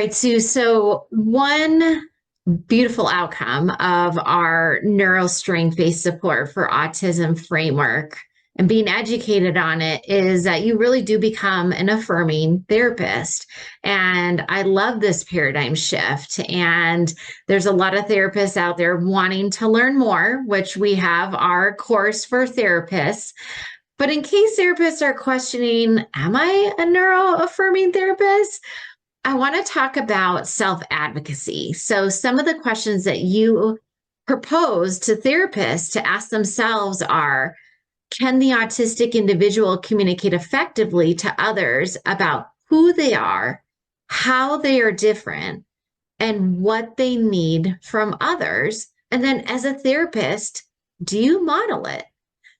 right, Sue. So, one beautiful outcome of our neuro strength based support for autism framework and being educated on it is that you really do become an affirming therapist. And I love this paradigm shift. And there's a lot of therapists out there wanting to learn more, which we have our course for therapists. But in case therapists are questioning, am I a neuro affirming therapist? I want to talk about self advocacy. So, some of the questions that you propose to therapists to ask themselves are: can the autistic individual communicate effectively to others about who they are, how they are different, and what they need from others? And then, as a therapist, do you model it?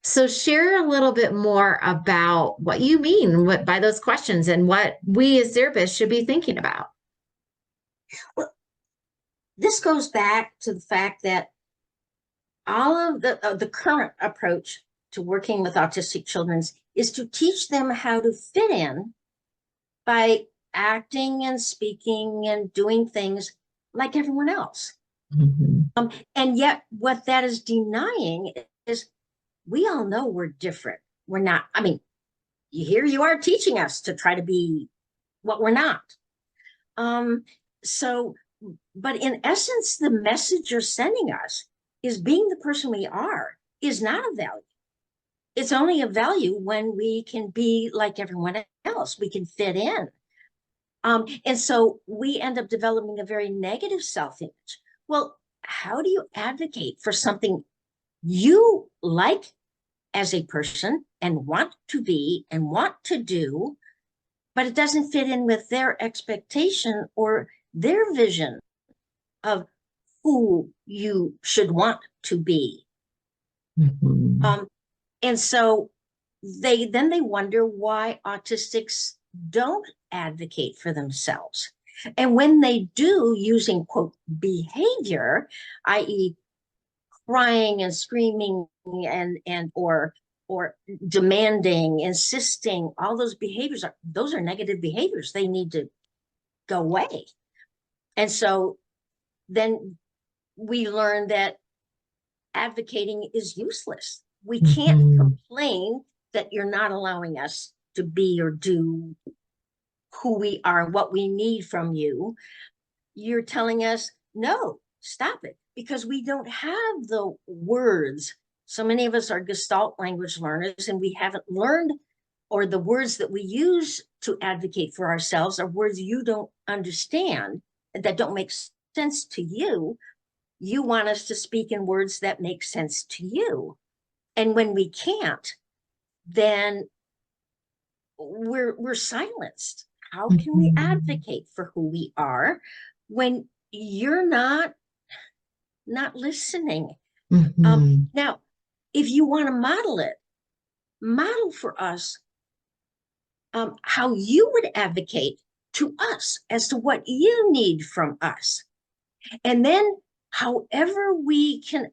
So share a little bit more about what you mean by those questions and what we as therapists should be thinking about. Well, this goes back to the fact that all of the current approach to working with autistic children is to teach them how to fit in by acting and speaking and doing things like everyone else. And yet what that is denying is we all know we're different. We're not, I mean, here you are teaching us to try to be what we're not. So, but in essence, the message you're sending us is being the person we are is not a value. It's only a value when we can be like everyone else. We can fit in. And so we end up developing a very negative self-image. Well, how do you advocate for something you like as a person and want to be and want to do, but it doesn't fit in with their expectation or their vision of who you should want to be? And so they wonder why autistics don't advocate for themselves. And when they do, using quote behavior, i.e., crying and screaming or demanding, insisting, all those behaviors those are negative behaviors. They need to go away. And so then we learn that advocating is useless. We can't complain that you're not allowing us to be or do who we are, what we need from you. You're telling us, no, stop it, because we don't have the words. So many of us are Gestalt language learners, and we haven't learned, or the words that we use to advocate for ourselves are words you don't understand, that don't make sense to you. You want us to speak in words that make sense to you. And when we can't, then we're silenced. How can we advocate for who we are when you're not listening? Now, if you want to model it, model for us how you would advocate to us as to what you need from us. And then however we can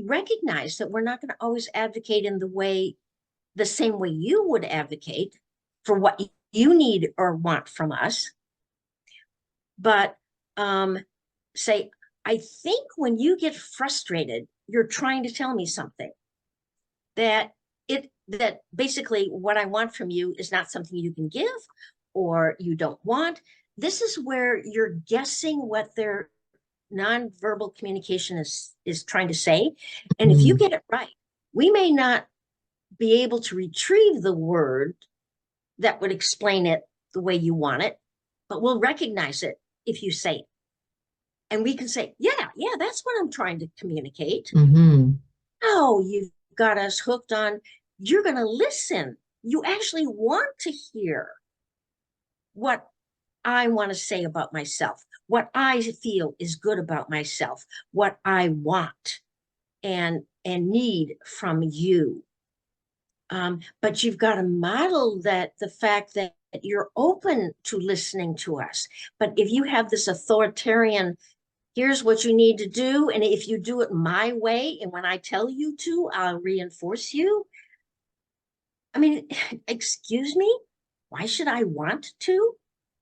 recognize that we're not going to always advocate in the same way you would advocate for what you need or want from us. But say, I think when you get frustrated, you're trying to tell me something that basically what I want from you is not something you can give or you don't want. This is where you're guessing what their nonverbal communication is trying to say. And if you get it right, we may not be able to retrieve the word that would explain it the way you want it, but we'll recognize it if you say it. And we can say, yeah, that's what I'm trying to communicate. Oh, you've got us hooked on, you're going to listen. You actually want to hear what I want to say about myself, what I feel is good about myself, what I want and need from you. But you've got to model the fact that you're open to listening to us. But if you have this authoritarian, here's what you need to do, and if you do it my way, and when I tell you to, I'll reinforce you. I mean, excuse me, why should I want to?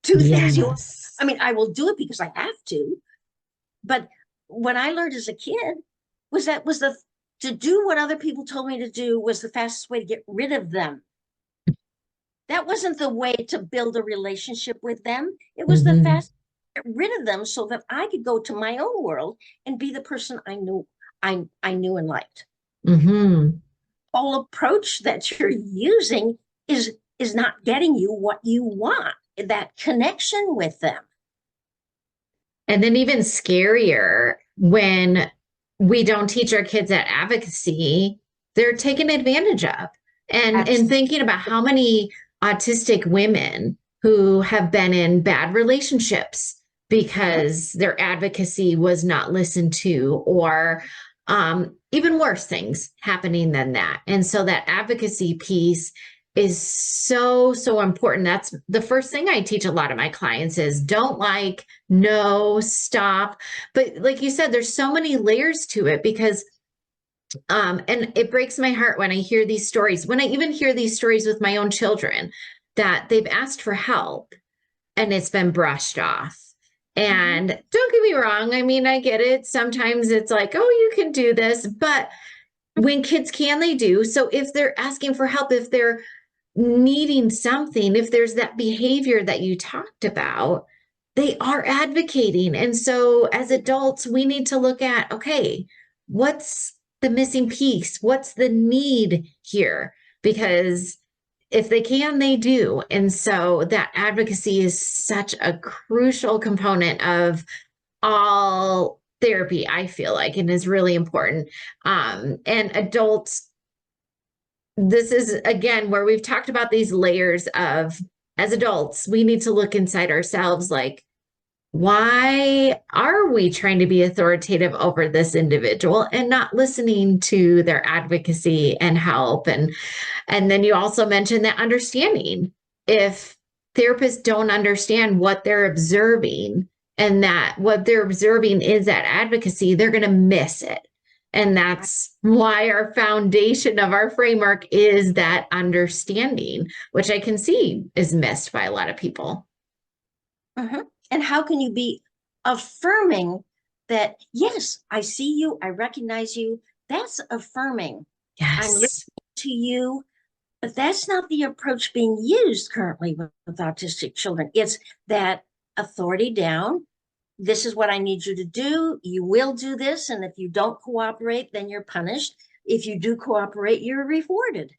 do things you, Yes. I mean, I will do it because I have to. But what I learned as a kid was that was the to do what other people told me to do was the fastest way to get rid of them. That wasn't the way to build a relationship with them. It was the Mm-hmm. fast get rid of them so that I could go to my own world and be the person I knew and liked. Mm-hmm. Whole approach that you're using is not getting you what you want, that connection with them. And then even scarier when we don't teach our kids that advocacy, they're taken advantage of. And Absolutely. thinking about how many autistic women who have been in bad relationships Mhm. because their advocacy was not listened to, or even worse things happening than that. And so that advocacy piece is so, so important. That's the first thing I teach a lot of my clients is don't like, no, stop. But like you said, there's so many layers to it because and it breaks my heart when I hear these stories, when I even hear these stories with my own children, that they've asked for help and it's been brushed off. Mhm. And don't get me wrong, I mean, I get it. Sometimes it's like, oh, you can do this. But when kids can, they do. So if they're asking for help, if they're needing something, if there's that behavior that you talked about, they are advocating. And so as adults, we need to look at, okay, what's the missing piece? What's the need here? Because if they can, they do. And so that advocacy is such a crucial component of all therapy, I feel like, and is really important. And adults, this is again where we've talked about these layers of, as adults, we need to look inside ourselves like, why are we trying to be authoritative over this individual and not listening to their advocacy and help? And then you also mentioned that understanding. If therapists don't understand what they're observing and that what they're observing is that advocacy, they're going to miss it. And that's why our foundation of our framework is that understanding, which I can see is missed by a lot of people. Mhm. And how can you be affirming that, yes, I see you, I recognize you? That's affirming. I'm listening Yes. to you, but that's not the approach being used currently with autistic children. It's that authority down. This is what I need you to do. You will do this. And if you don't cooperate, then you're punished. If you do cooperate, you're rewarded.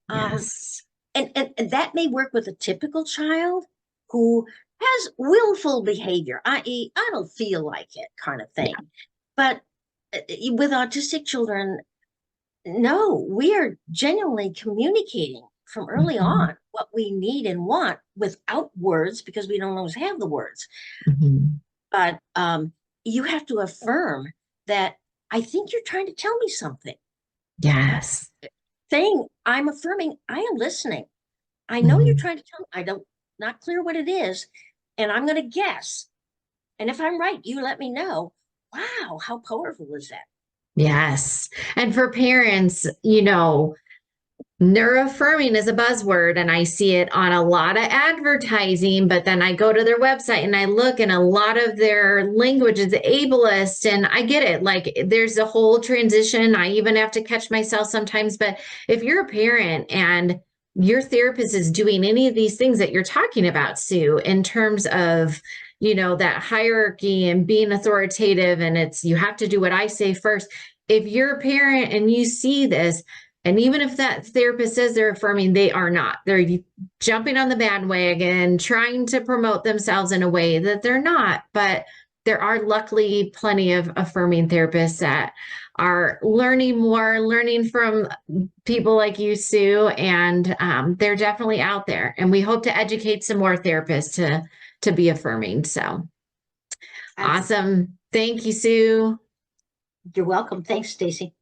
Um, Yes. and that may work with a typical child who has willful behavior, i.e., I don't feel like it kind of Yeah. thing. But with autistic children, no, we are genuinely communicating from early Mhm. on what we need and want without words because we don't always have the words. Mhm. But you have to affirm that I think you're trying to tell me something. Yes. Saying I'm affirming, I am listening. I know you're Mhm. trying to tell me. I don't, not clear what it is, and I'm going to guess. And if I'm right, you let me know. Wow, how powerful is that? Yes. And for parents, neuroaffirming is a buzzword and I see it on a lot of advertising, but then I go to their website and I look and a lot of their language is ableist and I get it. Like there's a whole transition. I even have to catch myself sometimes. But if you're a parent and your therapist is doing any of these things that you're talking about, Sue, in terms of, that hierarchy and being authoritative and it's you have to do what I say first. If you're a parent and you see this, and even if that therapist says they're affirming, they are not. They're jumping on the bandwagon, trying to promote themselves in a way that they're not. But there are luckily plenty of affirming therapists that are learning more, learning from people like you, Sue, and they're definitely out there. And we hope to educate some more therapists to be affirming. So Absolutely. awesome. Thank you, Sue. You're welcome. Thanks, Stacy.